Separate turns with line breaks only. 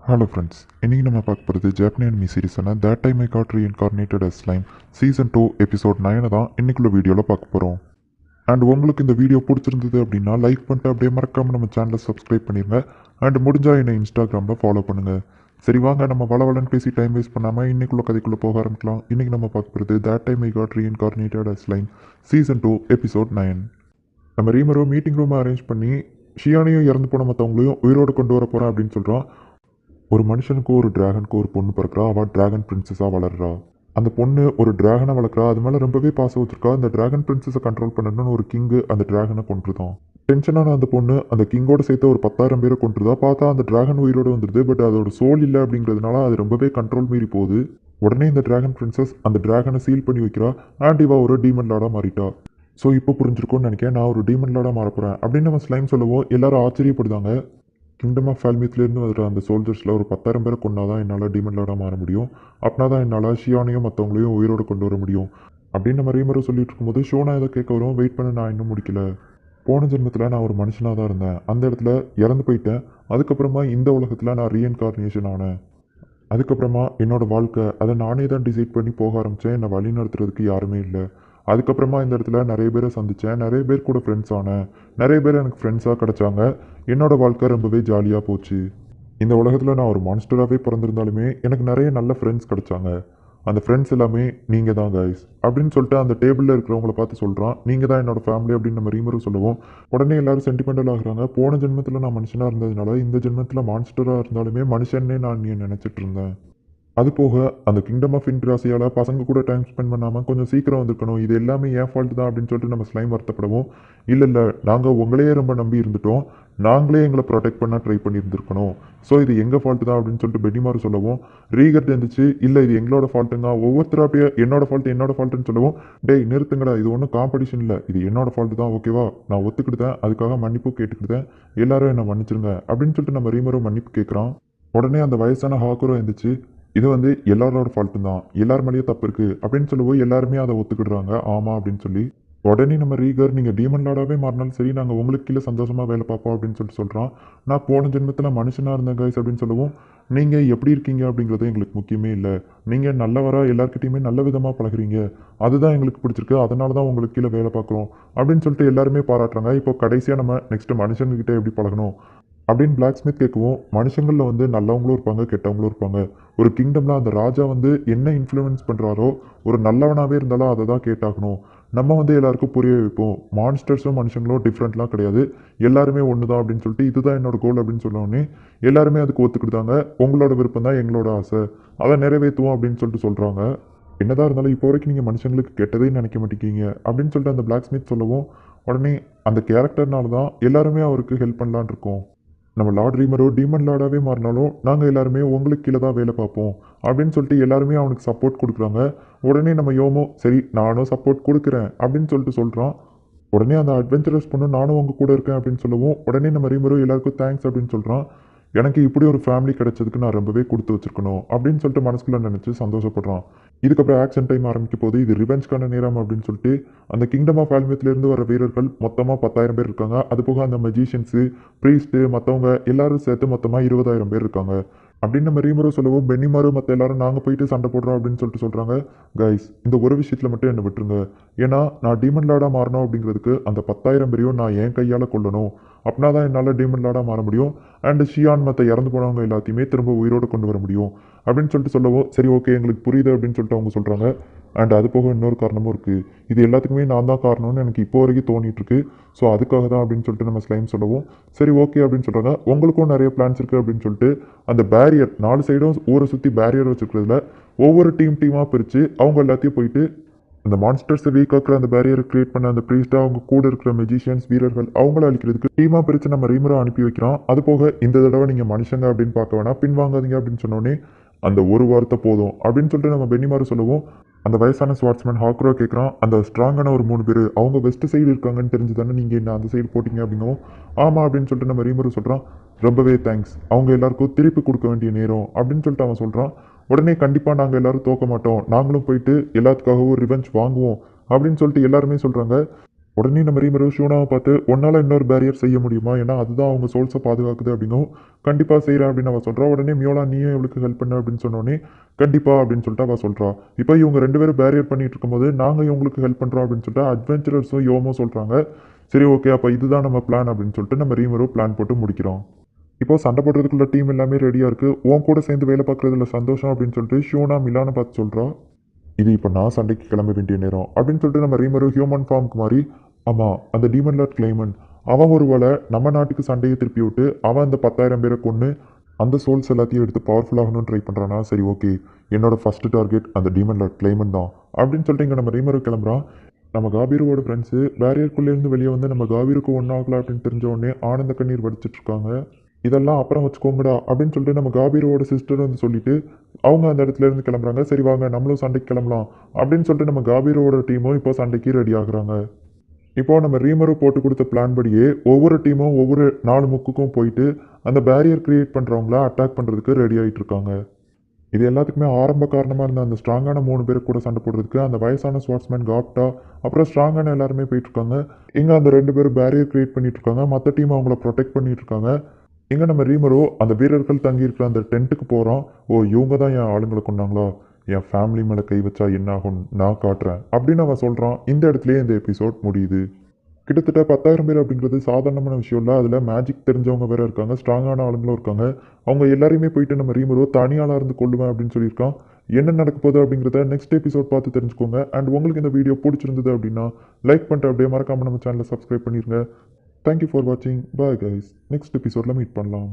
Hello friends, இன்றைக்கி நம்ம பார்க்க போகிறது ஜாப்பனி அனிமி சீரிஸான that time I got reincarnated as slime season 2 episode 9 தான் இன்றைக்குள்ள வீடியோவில் பார்க்க போகிறோம். அண்ட் உங்களுக்கு இந்த வீடியோ பிடிச்சிருந்தது அப்படின்னா லைக் பண்ணிட்டு அப்படியே மறக்காமல் நம்ம சேனலை சப்ஸ்கிரைப் பண்ணிடுங்க. அண்ட் முடிஞ்சால் என்னை இன்ஸ்டாகிராமில் ஃபாலோ பண்ணுங்கள். சரி வாங்க, நம்ம வளவலன்னு பேசி டைம் வேஸ்ட் பண்ணாமல் இன்றைக்குள்ள கதைக்குள்ளே போக ஆரம்பிக்கலாம். இன்றைக்கி நம்ம பார்க்க போகிறது that time I got reincarnated as slime season 2 episode 9. நம்ம ரீமரோ மீட்டிங் ரூமை அரேஞ்ச் பண்ணி ஷியானையும் இறந்து போன மற்றவங்களையும் உயிரோடு கொண்டு வர போகிறேன் அப்படின்னு சொல்கிறோம். ஒரு மனுஷனுக்கு ஒரு டிராகனுக்கு ஒரு பொண்ணு பிறக்கிறா. அவள் டிராகன் பிரின்சஸாக வளர்றா. அந்த பொண்ணு ஒரு டிராகனை வளர்க்குறா. அது மேலே ரொம்பவே பாசம் வச்சிருக்கா. அந்த டிராகன் பிரின்சஸை கண்ட்ரோல் பண்ணணும்னு ஒரு கிங்கு அந்த டிராகனை கொண்டுருதான். டென்ஷனான அந்த பொண்ணு அந்த கிங்கோட சேர்த்து ஒரு 10,000 பேரை கொண்டுருதா. பார்த்தா அந்த டிராகன் உயிரோடு வந்துடுது. பட் அதோட சோல் இல்லை அப்படிங்கிறதுனால அது ரொம்பவே கண்ட்ரோல் மீறி போகுது. உடனே இந்த டிராகன் பிரின்சஸ் அந்த டிராகனை சீல் பண்ணி வைக்கிறா. அண்ட் இவா ஒரு டீமன் லாடாக மாறிட்டா. ஸோ இப்போ புரிஞ்சிருக்கும்னு நினைக்கிறேன், நான் ஒரு டீமன் லாடாக மாறப்போகிறேன் அப்படின்னு நம்ம ஸ்லைம் சொல்லவும் எல்லாரும் ஆச்சரியப்படுதாங்க. கிங்டம் ஆஃப் ஃபேல்மித்லேருந்து வர அந்த சோல்ஜர்ஸில் ஒரு 10,000 பேரை கொண்டா தான் என்னால் டீமன் லாடாக மாற முடியும். அப்படின்னா தான் என்னால் ஷியானையும் மற்றவங்களையும் உயிரோடு கொண்டு வர முடியும் அப்படின்னு நம்ம ரீமரும் சொல்லிட்டு இருக்கும்போது ஷோனா ஏதோ கேட்க வரும். வெயிட் பண்ண, நான் இன்னும் முடிக்கல. போன ஜென்மத்தில் நான் ஒரு மனுஷனாக தான் இருந்தேன். அந்த இடத்துல இறந்து போயிட்டேன். அதுக்கப்புறமா இந்த உலகத்தில் நான் ரீஎன்கார்னேஷன் ஆனேன். அதுக்கப்புறமா என்னோடய வாழ்க்கை அதை நானே தான் டிசைட் பண்ணி போக ஆரம்பித்தேன். என்னை வழி நடத்துறதுக்கு யாருமே இல்லை. அதுக்கப்புறமா இந்த இடத்துல நிறைய பேரை சந்தித்தேன். நிறைய பேர் கூட ஃப்ரெண்ட்ஸ் ஆனேன். நிறைய பேர் எனக்கு ஃப்ரெண்ட்ஸாக கிடச்சாங்க. என்னோடய வாழ்க்கை ரொம்பவே ஜாலியாக போச்சு. இந்த உலகத்தில் நான் ஒரு மான்ஸ்டராகவே பிறந்திருந்தாலுமே எனக்கு நிறைய நல்ல ஃப்ரெண்ட்ஸ் கிடச்சாங்க. அந்த ஃப்ரெண்ட்ஸ் எல்லாமே நீங்கள் தான் கைஸ் அப்படின்னு சொல்லிட்டு அந்த டேபிளில் இருக்கிறவங்கள பார்த்து சொல்கிறான். நீங்கள் தான் என்னோடய ஃபேமிலி அப்படின்னு நம்ம ரீமரும் சொல்லுவோம். உடனே எல்லாரும் சென்டிமெண்டல் ஆகுறாங்க. போன ஜென்மத்தில் நான் மனுஷனாக இருந்ததுனால இந்த ஜென்மத்தில் மான்ஸ்டராக இருந்தாலுமே மனுஷன்னே நான் நீ நினச்சிட்டு இருந்தேன். அது போக அந்த கிங்டம் ஆஃப் இன்ட்ராசியால் பசங்க கூட டைம் ஸ்பெண்ட் பண்ணாமல் கொஞ்சம் சீக்கிரம் வந்திருக்கணும். இது எல்லாமே ஏன் ஃபால்ட் தான் அப்படின்னு சொல்லிட்டு நம்ம ஸ்லைம் வருத்தப்படுவோம். இல்லை நாங்கள் உங்களையே ரொம்ப நம்பி இருந்துட்டோம். நாங்களே எங்களை ப்ரொடெக்ட் பண்ண ட்ரை பண்ணியிருந்துருக்கணும். ஸோ இது எங்கள் ஃபால்ட்டு தான் அப்படின்னு சொல்லிட்டு பெனிமாரு சொல்லவும் ரீகர் இருந்துச்சு. இல்லை இது எங்களோட ஃபால்ட்டுங்க. ஒவ்வொருத்தரும் அப்படியே என்னோட ஃபால்ட்டுன்னு சொல்லவும், டேய் நிறுத்துங்கடா, இது ஒன்றும் காம்படிஷன் இல்லை, இது என்னோட ஃபால்ட்டு தான், ஓகேவா? நான் ஒத்துக்கிட்டேன், அதுக்காக மன்னிப்பு கேட்டுக்கிட்டேன், எல்லாரும் என்னை மன்னிச்சிருங்க அப்படின்னு சொல்லிட்டு நம்ம ரீமரும் மன்னிப்பு கேட்குறான். உடனே அந்த வயசான ஹாக்கரும் இருந்துச்சு. இது எல்லாரோட ஃபால்ட்டு தான், எல்லார் மேலேயும் தப்பு இருக்குது அப்படின்னு சொல்லுவோம். எல்லாருமே அதை ஒத்துக்கிடுறாங்க, ஆமாம் அப்படின்னு சொல்லி. உடனே நம்ம ரீகர், நீங்கள் டீமன் லாடாகவே மாறினாலும் சரி, நாங்கள் உங்களுக்கு கீழே சந்தோஷமாக வேலை பார்ப்போம் அப்படின்னு சொல்லிட்டு சொல்கிறான். நான் போன ஜென்மத்தில் மனுஷனாக இருந்தேன் கைஸ் அப்படின்னு சொல்லுவோம். நீங்கள் எப்படி இருக்கீங்க அப்படிங்கிறது எங்களுக்கு முக்கியமே இல்லை. நீங்கள் நல்லவராக எல்லாருக்கிட்டையுமே நல்ல விதமாக பழகுறீங்க, அதுதான் எங்களுக்கு பிடிச்சிருக்கு, அதனால தான் உங்களுக்கு கீழே வேலை பார்க்குறோம் அப்படின்னு சொல்லிட்டு எல்லாருமே பாராட்டுறாங்க. இப்போ கடைசியாக நம்ம நெக்ஸ்ட்டு மனுஷங்கக்கிட்ட எப்படி பழகணும் அப்படின்னு பிளாக் ஸ்மித் கேட்கவும், மனுஷங்களில் நல்லவங்களும் இருப்பாங்க, கெட்டவங்களும் இருப்பாங்க. ஒரு கிங்டமில் அந்த ராஜா என்ன இன்ஃப்ளூயன்ஸ் பண்ணுறாரோ, ஒரு நல்லவனாகவே இருந்தாலும் அதை தான் கேட்டாகணும். நம்ம எல்லாருக்கும் புரிய வைப்போம், மான்ஸ்டர்ஸும் மனுஷங்களும் டிஃப்ரெண்ட்லாம் கிடையாது, எல்லாருமே ஒன்று தான் அப்படின்னு சொல்லிட்டு, இதுதான் என்னோட கோல் அப்படின்னு சொன்னோடனே எல்லாருமே அதுக்கு ஒத்துக்கிட்டாங்க. உங்களோட விருப்பம் தான் எங்களோட ஆசை, அதை நிறைவேற்றுவோம் அப்படின்னு சொல்லிட்டு சொல்கிறாங்க. என்னதான் இருந்தாலும் இப்போ வரைக்கும் நீங்கள் மனுஷங்களுக்கு கெட்டதே நினைக்க மாட்டேங்கிங்க அப்படின்னு சொல்லிட்டு அந்த பிளாக் ஸ்மித் சொல்லவும், உடனே அந்த கேரக்டர்னால தான் எல்லாருமே அவருக்கு ஹெல்ப் பண்ணலான் இருக்கோம். நம்ம லார்ட் ரீமரோ டீமன் லார்டாகவே மாறினாலும் நாங்கள் எல்லாருமே உங்களுக்கு கீழே தான் வேலை பார்ப்போம் அப்படின்னு சொல்லிட்டு எல்லாருமே அவனுக்கு சப்போர்ட் கொடுக்குறாங்க. உடனே நம்ம யோமோ, சரி நானும் சப்போர்ட் கொடுக்குறேன் அப்படின்னு சொல்லிட்டு சொல்கிறான். உடனே அந்த அட்வென்ச்சரஸ் பொண்ணு, நானும் உங்கள் கூட இருக்கேன் அப்படின்னு சொல்லவும், உடனே நம்ம ரீமரோ எல்லாருக்கும் தேங்க்ஸ் அப்படின்னு சொல்கிறான். எனக்கு இப்படி ஒரு ஃபேமிலி கிடைச்சதுக்கு நான் ரொம்பவே கொடுத்து வச்சிருக்கணும் அப்படின்னு சொல்லிட்டு மனசுக்குள்ள நினச்சி சந்தோஷப்படுறான். இதுக்கப்புறம் ஆக்ஷன் டைம் ஆரம்பிக்க போது, இது ரிவெஞ்ச்கான நேரம் அப்படின்னு சொல்லிட்டு அந்த கிங்டம் ஆஃப் ஆல்மியத்துலேருந்து வர வீரர்கள் மொத்தமாக 10,000 பேர் இருக்காங்க. அது போக அந்த மெஜிஷியன்ஸு, ப்ரீஸ்ட்டு, மற்றவங்க எல்லாரும் சேர்த்து மொத்தமாக 20,000 பேர் இருக்காங்க அப்படின்னு நம்ம ரீமரும் சொல்லவும், பென்னிமாரும் மற்ற எல்லாரும் நாங்கள் போயிட்டு சண்டை போடுறோம் அப்படின்னு சொல்லிட்டு சொல்கிறாங்க. கைஸ், இந்த ஒரு விஷயத்தில் மட்டும் என்னை விட்டுருங்க. ஏன்னா நான் டீமன் லாடாக மாறணும் அப்படிங்கிறதுக்கு அந்த 10,000 பேரையும் நான் என் கையால் கொல்லணும். அப்படின்னா தான் என்னால் டீமன் லாடாக மாற முடியும். அண்ட் ஷியான் மற்ற இறந்து போனவங்க எல்லாத்தையுமே திரும்ப உயிரோடு கொண்டு வர முடியும் அப்படின்னு சொல்லிட்டு சொல்லவும், சரி ஓகே எங்களுக்கு புரியுது அப்படின்னு சொல்லிட்டு அவங்க சொல்கிறாங்க. அண்ட் அது போக இன்னொரு காரணமும் இருக்குது. இது எல்லாத்துக்குமே நான் தான் காரணம்னு எனக்கு இப்போ வரைக்கும் தோணிகிட்ருக்கு. ஸோ அதுக்காக தான் அப்படின்னு சொல்லிட்டு நம்ம ஸ்லைம் சொல்லவும், சரி ஓகே அப்படின்னு சொல்கிறாங்க. உங்களுக்கும் நிறைய பிளான்ஸ் இருக்குது அப்படின்னு சொல்லிட்டு அந்த பேரியர் 4 சைடும் ஊரை சுற்றி பேரியர் வச்சுருக்கிறதுல ஒவ்வொரு டீமாக பிரித்து அவங்க எல்லாத்தையும் போயிட்டு அந்த மான்ஸ்டர்ஸை வீக்காக்குற அந்த பேரியரை கிரியேட் பண்ண அந்த ப்ரீஸ்டாக அவங்க கூட இருக்கிற மெஜிஷியன்ஸ் வீரர்கள் அவங்கள அழிக்கிறதுக்கு டீமாக பிரித்து நம்ம ரீமரை அனுப்பி வைக்கிறோம். அது போக இந்த தடவை நீங்கள் மனுஷங்க அப்படின்னு பார்க்க வேணாம், பின்வாங்காதீங்க அப்படின்னு சொன்னோடனே அந்த ஒரு வார்த்தை போதும் அப்படின்னு சொல்லிட்டு நம்ம பென்னிமாரு சொல்லுவோம். அந்த வயசான ஸ்வாட்ஸ்மேன் ஹாக்ரோ கேட்குறான், அந்த ஸ்ட்ராங்கான ஒரு 3 பேர் அவங்க வெஸ்ட் சைடு இருக்காங்கன்னு தெரிஞ்சு தானே நீங்கள் என்ன அந்த சைடு போட்டிங்க அப்படின்னும், ஆமாம் அப்படின்னு சொல்லிட்டு நம்ம ரீமரு சொல்கிறான். ரொம்பவே தேங்க்ஸ், அவங்க எல்லாருக்கும் திருப்பி கொடுக்க வேண்டிய நேரம் அப்படின்னு சொல்லிட்டு அவன் சொல்கிறான். உடனே கண்டிப்பாக நாங்கள் எல்லோரும் தோக்க மாட்டோம், நாங்களும் போயிட்டு எல்லாத்துக்காகவும் ரிவெஞ்ச் வாங்குவோம் அப்படின்னு சொல்லிட்டு எல்லாருமே சொல்கிறாங்க. உடனே நம்ம ரீமரு ஷூனாவை பார்த்து உன்னால் இன்னொரு பேரியர் செய்ய முடியுமா, ஏன்னா அதுதான் அவங்க சோல்ஸை பாதுகாக்குது அப்படின்னும், கண்டிப்பாக செய்கிறேன் அப்படின்னு அவள் சொல்கிறா. உடனே மியோலா நீயே இவளுக்கு ஹெல்ப் பண்ண அப்படின்னு சொன்னோடனே கண்டிப்பாக அப்படின்னு சொல்லிட்டு அவள் சொல்கிறா. இப்போ இவங்க 2 பேரும் பேரியர் பண்ணிட்டு இருக்கும்போது நாங்கள் இவங்களுக்கு ஹெல்ப் பண்ணுறோம் அப்படின்னு சொல்லிட்டு அட்வென்ச்சரர்ஸும் யோமோ சொல்கிறாங்க. சரி ஓகே, அப்போ இதுதான் நம்ம பிளான் அப்படின்னு சொல்லிட்டு நம்ம ரீமரு பிளான் போட்டு முடிக்கிறோம். இப்போ சண்டை போடுறதுக்குள்ள டீம் எல்லாமே ரெடியாக இருக்குது. உன் கூட சேர்ந்து வேலை பார்க்குறதுல சந்தோஷம் அப்படின்னு சொல்லிட்டு ஷியோனா மிலானை பார்த்து சொல்கிறா. இது இப்போ நான் சண்டைக்கு கிளம்ப வேண்டிய நேரம் அப்படின்னு சொல்லிட்டு நம்ம ரீமரு ஹியூமன் ஃபார்முக்கு மாறி, ஆமாம் அந்த டீமன் லார்ட் கிளைமன் அவன் ஒரு வேளை நம்ம நாட்டுக்கு சண்டையை திருப்பி விட்டு அவன் அந்த 10,000 பேரை கொன்று அந்த சோல்ஸ் எல்லாத்தையும் எடுத்து பவர்ஃபுல் ஆகணும்னு ட்ரை பண்ணுறானா. சரி ஓகே, என்னோட ஃபஸ்ட்டு டார்கெட் அந்த டீமன் லார்ட் கிளைமன் தான் அப்படின்னு சொல்லிட்டு இங்கே நம்ம ரீமரு கிளம்புறான். நம்ம காபீரோட ஃப்ரெண்ட்ஸு பேரியருக்குள்ளேருந்து வெளியே வந்து நம்ம காபீருக்கு ஒன்றாகலாம் அப்படின்னு தெரிஞ்ச உடனே ஆனந்த கண்ணீர் வடிச்சிட்டு இருக்காங்க. இதெல்லாம் அப்புறம் வச்சுக்கோங்கடா அப்படின்னு சொல்லிட்டு நம்ம காபீரோட சிஸ்டர் வந்து சொல்லிட்டு அவங்க அந்த இடத்துல இருந்து கிளம்புறாங்க. சரி வாங்க நம்மளும் சண்டைக்கு கிளம்பலாம் அப்படின்னு சொல்லிட்டு நம்ம காபீரோட டீமும் இப்போ சண்டைக்கு ரெடி ஆகுறாங்க. இப்போ நம்ம ரீமரு போட்டு கொடுத்த பிளான் படியே ஒவ்வொரு டீமும் ஒவ்வொரு 4 முக்குக்கும் போயிட்டு அந்த பேரியர் கிரியேட் பண்ணுறவங்கள அட்டாக் பண்ணுறதுக்கு ரெடி ஆகிட்டு இருக்காங்க. இது எல்லாத்துக்குமே ஆரம்ப காரணமாக இருந்த அந்த ஸ்ட்ராங்கான 3 பேருக்கு கூட சண்டை போடுறதுக்கு அந்த வயசான ஸ்வாட்ஸ்மேன் காப்டா அப்புறம் ஸ்ட்ராங்கான எல்லாருமே போயிட்டு இருக்காங்க. இங்கே அந்த 2 பேரும் பேரியர் கிரியேட் பண்ணிட்டு இருக்காங்க. மற்ற டீம் அவங்கள ப்ரொடெக்ட் பண்ணிட்டு இருக்காங்க. இங்கே நம்ம ரீமரோ அந்த வீரர்கள் தங்கியிருக்கிற அந்த டென்ட்டுக்கு போகிறோம். ஓ இவங்க தான் என் ஆளுங்களை கொண்டாங்களா, என் ஃபேமிலி மேலே கை வச்சா என்ன ஆகும் நான் காட்டுறேன் அப்படின்னு அவன் சொல்கிறான். இந்த இடத்துலயே இந்த எபிசோட் முடியுது. கிட்டத்தட்ட 10,000 பேர் அப்படிங்கிறது சாதாரணமான விஷயம் இல்லை. அதில் மேஜிக் தெரிஞ்சவங்க வேறு இருக்காங்க, ஸ்ட்ராங்கான ஆளுங்களும் இருக்காங்க. அவங்க எல்லாரையுமே போயிட்டு நம்ம ரீமரோ தனியாளாக இருந்து கொள்ளுவேன் அப்படின்னு சொல்லியிருக்கான். என்ன நடக்க போகுது அப்படிங்கிறத நெக்ஸ்ட் எபிசோட் பார்த்து தெரிஞ்சுக்கோங்க. அண்ட் உங்களுக்கு இந்த வீடியோ பிடிச்சிருந்தது அப்படின்னா லைக் பண்ணிட்டு அப்படியே மறக்காமல் நம்ம சேனலை சப்ஸ்கிரைப் பண்ணிடுங்க. தேங்க்யூ ஃபார் வாட்சிங். Bye guys. நெக்ஸ்ட் எபிசோடில் மீட் பண்ணலாம்.